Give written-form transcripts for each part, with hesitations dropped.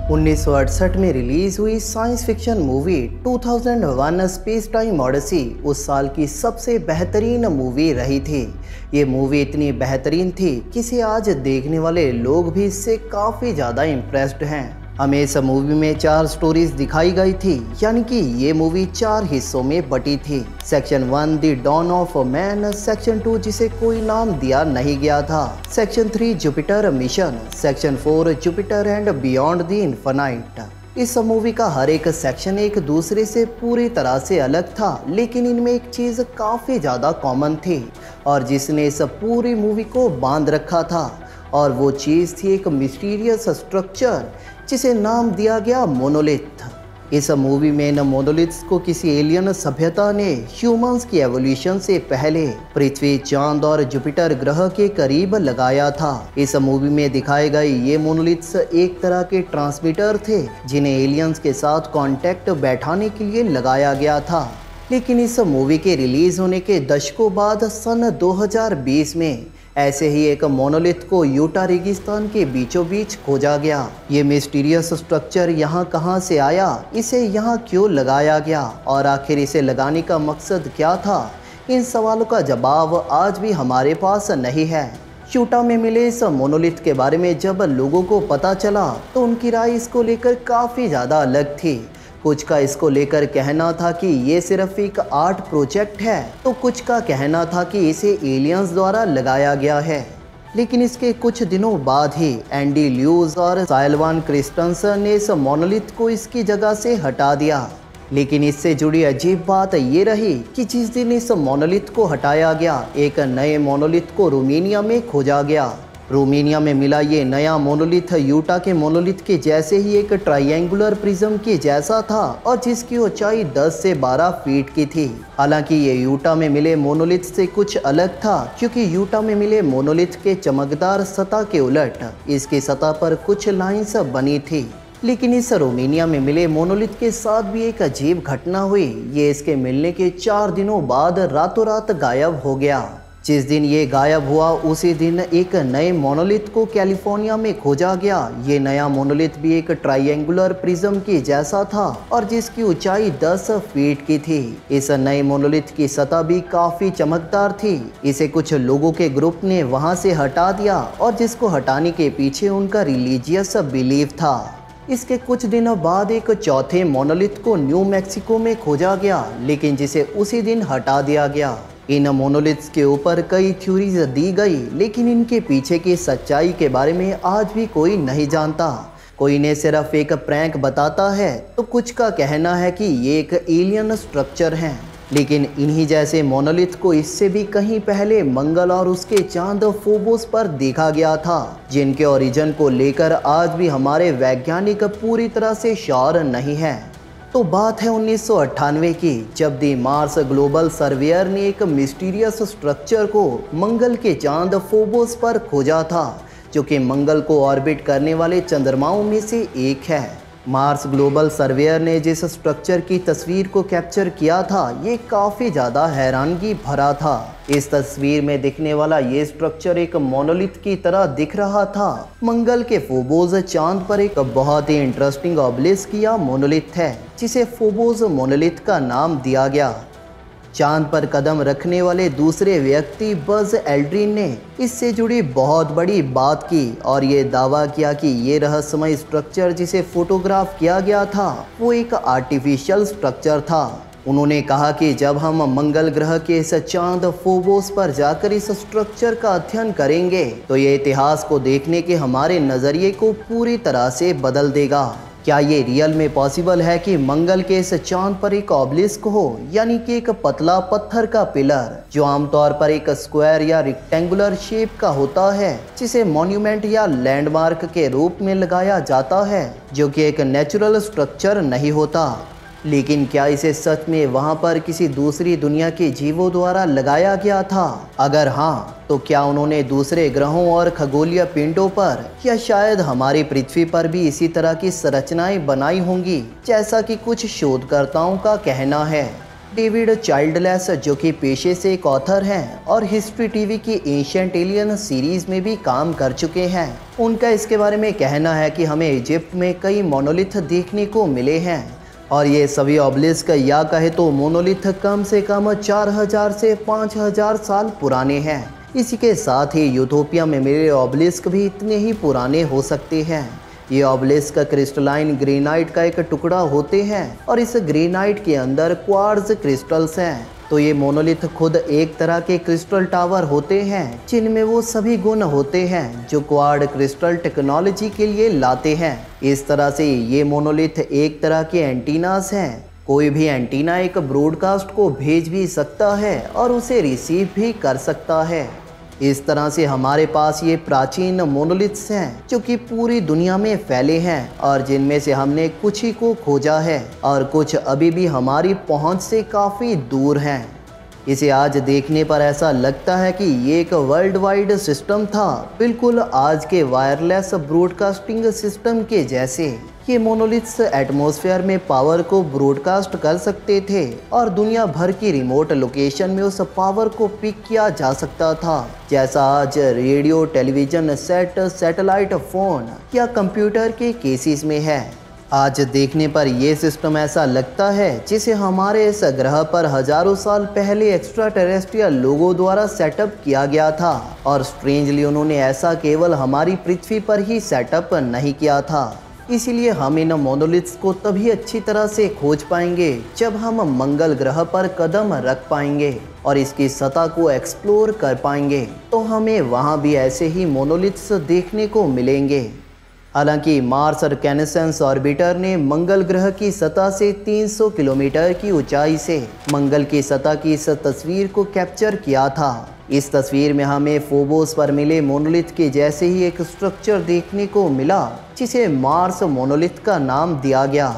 1968 में रिलीज हुई science fiction movie 2001 space time Odyssey उस साल की सबसे बेहतरीन मूवी रही थी। ये मूवी इतनी बेहतरीन थी कि इसे आज देखने वाले लोग भी इससे काफ़ी ज़्यादा इम्प्रेस्ड हैं। हमें इस मूवी में 4 स्टोरीज दिखाई गई थी, यानी कि ये मूवी 4 हिस्सों में बटी थी। Section 1 the dawn of man, section 2 जिसे कोई नाम दिया नहीं गया था, section 3 Jupiter mission, section 4 Jupiter and beyond the infinite. इस मूवी का हर एक सेक्शन एक दूसरे से पूरी तरह से अलग था, लेकिन इनमें एक चीज़ काफ़ी ज़्यादा कॉमन थी और जिसने इस पूरी मूवी को बांध रखा था, और वो चीज़ थी एक मिस्टीरियस स्ट्रक्चर जिसे नाम दिया गया मोनोलिथ। इस मूवी में इन मोनोलिथ्स को किसी एलियन सभ्यता ने ह्यूमंस की एवोल्यूशन से पहले पृथ्वी, चांद और जुपिटर ग्रह के करीब लगाया था। इस मूवी में दिखाए गए ये मोनोलिथ्स एक तरह के ट्रांसमीटर थे जिन्हें एलियंस के साथ कांटेक्ट बैठाने के लिए लगाया गया था। लेकिन इस मूवी के रिलीज होने के दशकों बाद सन 2020 में ऐसे ही एक मोनोलिथ को यूटा रेगिस्तान के बीचों बीच खोजा गया। ये मिस्टीरियस स्ट्रक्चर यहाँ कहाँ से आया, इसे यहाँ क्यों लगाया गया और आखिर इसे लगाने का मकसद क्या था, इन सवालों का जवाब आज भी हमारे पास नहीं है। यूटा में मिले इस मोनोलिथ के बारे में जब लोगों को पता चला तो उनकी राय इसको लेकर काफ़ी ज़्यादा अलग थी। कुछ का इसको लेकर कहना था कि ये सिर्फ एक आर्ट प्रोजेक्ट है, तो कुछ का कहना था कि इसे एलियंस द्वारा लगाया गया है। लेकिन इसके कुछ दिनों बाद ही एंडी ल्यूज और साइलवान क्रिस्टनसन ने इस मोनोलिथ को इसकी जगह से हटा दिया। लेकिन इससे जुड़ी अजीब बात ये रही कि जिस दिन इस मोनोलिथ को हटाया गया, एक नए मोनोलिथ को रोमानिया में खोजा गया। रोमानिया में मिला ये नया मोनोलिथ यूटा के मोनोलिथ के जैसे ही एक ट्रायंगुलर प्रिज्म के जैसा था और जिसकी ऊंचाई 10 से 12 फीट की थी। हालांकि ये यूटा में मिले मोनोलिथ से कुछ अलग था, क्योंकि यूटा में मिले मोनोलिथ के चमकदार सतह के उलट इसकी सतह पर कुछ लाइंस बनी थी। लेकिन इस रोमानिया में मिले मोनोलिथ के साथ भी एक अजीब घटना हुई। ये इसके मिलने के 4 दिनों बाद रातों रात गायब हो गया। जिस दिन ये गायब हुआ उसी दिन एक नए मोनोलिथ को कैलिफोर्निया में खोजा गया। ये नया मोनोलिथ भी एक ट्रायंगुलर प्रिज्म के जैसा था और जिसकी ऊंचाई 10 फीट की थी। इस नए मोनोलिथ की सतह भी काफ़ी चमकदार थी। इसे कुछ लोगों के ग्रुप ने वहाँ से हटा दिया और जिसको हटाने के पीछे उनका रिलीजियस बिलीफ था। इसके कुछ दिनों बाद एक चौथे मोनोलिथ को न्यू मैक्सिको में खोजा गया, लेकिन जिसे उसी दिन हटा दिया गया। इन मोनोलिथ्स के ऊपर कई थ्योरीज दी गई, लेकिन इनके पीछे की सच्चाई के बारे में आज भी कोई नहीं जानता। कोई ने सिर्फ एक प्रैंक बताता है, तो कुछ का कहना है कि ये एक एलियन स्ट्रक्चर है। लेकिन इन्हीं जैसे मोनोलिथ को इससे भी कहीं पहले मंगल और उसके चांद फोबोस पर देखा गया था, जिनके ओरिजिन को लेकर आज भी हमारे वैज्ञानिक पूरी तरह से श्योर नहीं है। तो बात है 1998 की, जब दी मार्स ग्लोबल सर्वेयर ने एक मिस्टीरियस स्ट्रक्चर को मंगल के चांद फोबोस पर खोजा था, जो कि मंगल को ऑर्बिट करने वाले चंद्रमाओं में से एक है। मार्स ग्लोबल सर्वेयर ने जिस स्ट्रक्चर की तस्वीर को कैप्चर किया था, ये काफ़ी ज़्यादा हैरानगी भरा था। इस तस्वीर में दिखने वाला ये स्ट्रक्चर एक मोनोलिथ की तरह दिख रहा था। मंगल के फोबोस चांद पर एक बहुत ही इंटरेस्टिंग ऑब्लिस्क या मोनोलिथ है, जिसे फोबोस मोनोलिथ का नाम दिया गया। चांद पर कदम रखने वाले दूसरे व्यक्ति बज एल्ड्रिन ने इससे जुड़ी बहुत बड़ी बात की और ये दावा किया कि ये रहस्यमय स्ट्रक्चर जिसे फोटोग्राफ किया गया था वो एक आर्टिफिशियल स्ट्रक्चर था। उन्होंने कहा कि जब हम मंगल ग्रह के इस चांद फोबोस पर जाकर इस स्ट्रक्चर का अध्ययन करेंगे तो ये इतिहास को देखने के हमारे नज़रिए को पूरी तरह से बदल देगा। क्या ये रियल में पॉसिबल है कि मंगल के इस चांद पर एक ऑब्लिस्क हो, यानी कि एक पतला पत्थर का पिलर जो आमतौर पर एक स्क्वायर या रेक्टेंगुलर शेप का होता है, जिसे मॉन्यूमेंट या लैंडमार्क के रूप में लगाया जाता है, जो कि एक नेचुरल स्ट्रक्चर नहीं होता। लेकिन क्या इसे सच में वहाँ पर किसी दूसरी दुनिया के जीवों द्वारा लगाया गया था? अगर हाँ, तो क्या उन्होंने दूसरे ग्रहों और खगोलीय पिंडों पर या शायद हमारी पृथ्वी पर भी इसी तरह की संरचनाएं बनाई होंगी, जैसा कि कुछ शोधकर्ताओं का कहना है। डेविड चाइल्डलेस, जो कि पेशे से एक ऑथर हैं और हिस्ट्री टीवी की एशियंट एलियन सीरीज में भी काम कर चुके हैं, उनका इसके बारे में कहना है कि हमें इजिप्ट में कई मोनोलिथ देखने को मिले हैं और ये सभी ऑबलिस्क या कहे तो मोनोलिथ कम से कम 4000 से 5000 साल पुराने हैं। इसी के साथ ही यूथोपिया में मिले ऑबलिस्क भी इतने ही पुराने हो सकते हैं। ये ऑबलिस्क क्रिस्टलाइन ग्रेनाइट का एक टुकड़ा होते हैं और इस ग्रेनाइट के अंदर क्वार्ट्ज क्रिस्टल्स हैं। तो ये मोनोलिथ खुद एक तरह के क्रिस्टल टावर होते हैं जिनमें वो सभी गुण होते हैं जो क्वाड क्रिस्टल टेक्नोलॉजी के लिए लाते हैं। इस तरह से ये मोनोलिथ एक तरह के एंटीनास हैं। कोई भी एंटीना एक ब्रॉडकास्ट को भेज भी सकता है और उसे रिसीव भी कर सकता है। इस तरह से हमारे पास ये प्राचीन मोनोलिथ्स हैं जो कि पूरी दुनिया में फैले हैं और जिनमें से हमने कुछ ही को खोजा है और कुछ अभी भी हमारी पहुंच से काफ़ी दूर हैं। इसे आज देखने पर ऐसा लगता है कि ये एक वर्ल्ड वाइड सिस्टम था, बिल्कुल आज के वायरलेस ब्रॉडकास्टिंग सिस्टम के जैसे। ये मोनोलिथ्स एटमॉस्फेयर में पावर को ब्रॉडकास्ट कर सकते थे और दुनिया भर की रिमोट लोकेशन में उस पावर को पिक किया जा सकता था, जैसा आज radio, television set, satellite phone या कंप्यूटर के केसेस में है। आज देखने पर यह सिस्टम ऐसा लगता है जिसे हमारे इस ग्रह पर हजारों साल पहले एक्स्ट्रा टेरेस्ट्रियल लोगों द्वारा सेटअप किया गया था और स्ट्रेंजली उन्होंने ऐसा केवल हमारी पृथ्वी पर ही सेटअप नहीं किया था। इसीलिए हम इन मोनोलिथ्स को तभी अच्छी तरह से खोज पाएंगे जब हम मंगल ग्रह पर कदम रख पाएंगे और इसकी सतह को एक्सप्लोर कर पाएंगे, तो हमें वहाँ भी ऐसे ही मोनोलिथ्स देखने को मिलेंगे। हालांकि मार्स रिकॉनेसेंस ऑर्बिटर ने मंगल ग्रह की सतह से 300 किलोमीटर की ऊंचाई से मंगल की सतह की इस तस्वीर को कैप्चर किया था। इस तस्वीर में हमें फोबोस पर मिले मोनोलिथ के जैसे ही एक स्ट्रक्चर देखने को मिला जिसे मार्स मोनोलिथ का नाम दिया गया।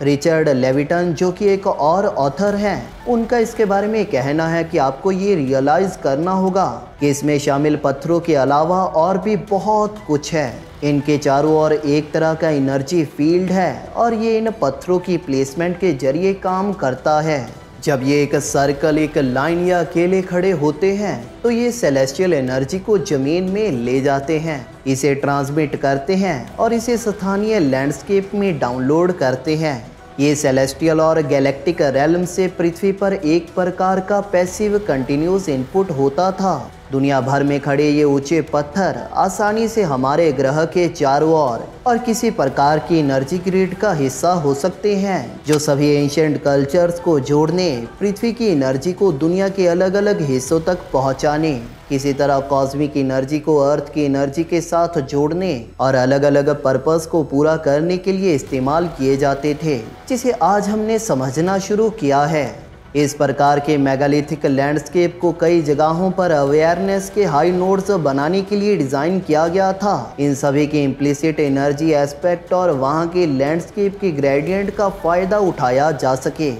रिचर्ड लेविटन जो कि एक और ऑथर हैं, उनका इसके बारे में कहना है कि आपको ये रियलाइज़ करना होगा कि इसमें शामिल पत्थरों के अलावा और भी बहुत कुछ है। इनके चारों ओर एक तरह का एनर्जी फील्ड है और ये इन पत्थरों की प्लेसमेंट के जरिए काम करता है। जब ये एक सर्कल, एक लाइन या अकेले खड़े होते हैं तो ये सेलेस्टियल एनर्जी को ज़मीन में ले जाते हैं, इसे ट्रांसमिट करते हैं और इसे स्थानीय लैंडस्केप में डाउनलोड करते हैं। ये सेलेस्टियल और गैलेक्टिक रेल्म से पृथ्वी पर एक प्रकार का पैसिव कंटिन्यूस इनपुट होता था। दुनिया भर में खड़े ये ऊंचे पत्थर आसानी से हमारे ग्रह के चारों ओर और किसी प्रकार की एनर्जी ग्रिड का हिस्सा हो सकते हैं जो सभी एंशिएंट कल्चर्स को जोड़ने, पृथ्वी की एनर्जी को दुनिया के अलग अलग हिस्सों तक पहुंचाने, किसी तरह कॉस्मिक एनर्जी को अर्थ की एनर्जी के साथ जोड़ने और अलग अलग पर्पस को पूरा करने के लिए इस्तेमाल किए जाते थे, जिसे आज हमने समझना शुरू किया है। इस प्रकार के मेगालिथिक लैंडस्केप को कई जगहों पर अवेयरनेस के हाई नोड्स बनाने के लिए डिज़ाइन किया गया था। इन सभी के इम्प्लिसिट एनर्जी एस्पेक्ट और वहाँ के लैंडस्केप के ग्रेडियंट का फ़ायदा उठाया जा सके।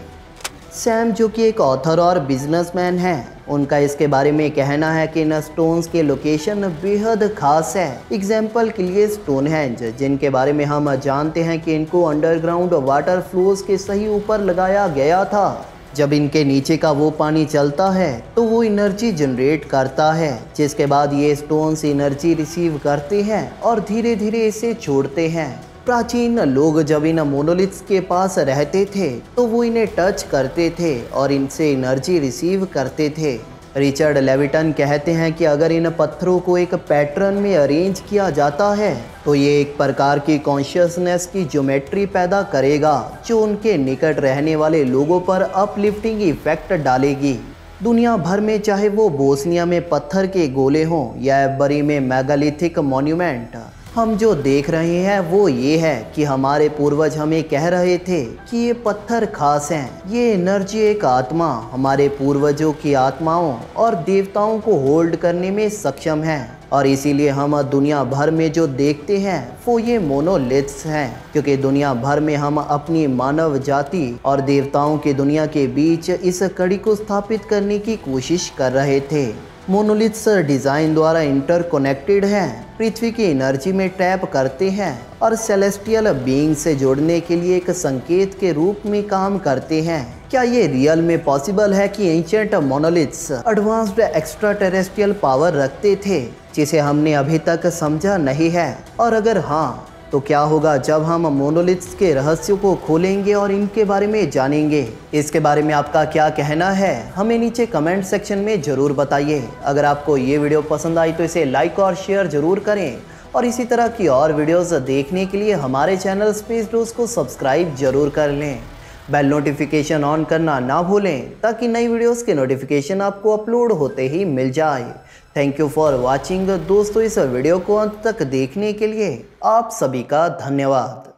सैम जो कि एक ऑथर और बिजनेसमैन हैं, उनका इसके बारे में कहना है कि इन स्टोन्स के लोकेशन बेहद खास है। एग्जाम्पल के लिए स्टोनहेंज, जिनके बारे में हम जानते हैं कि इनको अंडरग्राउंड वाटर फ्लोज के सही ऊपर लगाया गया था। जब इनके नीचे का वो पानी चलता है तो वो एनर्जी जनरेट करता है, जिसके बाद ये स्टोन्स एनर्जी रिसीव करते हैं और धीरे धीरे इसे छोड़ते हैं। प्राचीन लोग जब इन मोनोलिथ्स के पास रहते थे तो वो इन्हें टच करते थे और इनसे एनर्जी रिसीव करते थे। रिचर्ड लेविटन कहते हैं कि अगर इन पत्थरों को एक पैटर्न में अरेंज किया जाता है तो ये एक प्रकार की कॉन्शियसनेस की ज्योमेट्री पैदा करेगा जो उनके निकट रहने वाले लोगों पर अपलिफ्टिंग इफेक्ट डालेगी। दुनिया भर में चाहे वो बोस्निया में पत्थर के गोले हों या एब्बरी में मेगालिथिक मॉन्यूमेंट, हम जो देख रहे हैं वो ये है कि हमारे पूर्वज हमें कह रहे थे कि ये पत्थर खास हैं। ये एनर्जी एक आत्मा हमारे पूर्वजों की आत्माओं और देवताओं को होल्ड करने में सक्षम है और इसीलिए हम दुनिया भर में जो देखते हैं वो ये मोनोलिथ्स हैं, क्योंकि दुनिया भर में हम अपनी मानव जाति और देवताओं की दुनिया के बीच इस कड़ी को स्थापित करने की कोशिश कर रहे थे। मोनोलिथ्स डिज़ाइन द्वारा इंटरकनेक्टेड हैं, पृथ्वी की एनर्जी में टैप करते हैं और सेलेस्टियल बीइंग से जोड़ने के लिए एक संकेत के रूप में काम करते हैं। क्या ये रियल में पॉसिबल है कि ancient monoliths advanced extra terrestrial power रखते थे? जिसे हमने अभी तक समझा नहीं है? और अगर हाँ, तो क्या होगा जब हम मोनोलिथ्स के रहस्यों को खोलेंगे और इनके बारे में जानेंगे? इसके बारे में आपका क्या कहना है, हमें नीचे कमेंट सेक्शन में ज़रूर बताइए। अगर आपको ये वीडियो पसंद आई तो इसे लाइक और शेयर ज़रूर करें और इसी तरह की और वीडियोस देखने के लिए हमारे चैनल स्पेस डोज को सब्सक्राइब जरूर कर लें। बेल नोटिफिकेशन ऑन करना ना भूलें ताकि नई वीडियोस के नोटिफिकेशन आपको अपलोड होते ही मिल जाए। थैंक यू फॉर वॉचिंग दोस्तों। इस वीडियो को अंत तक देखने के लिए आप सभी का धन्यवाद।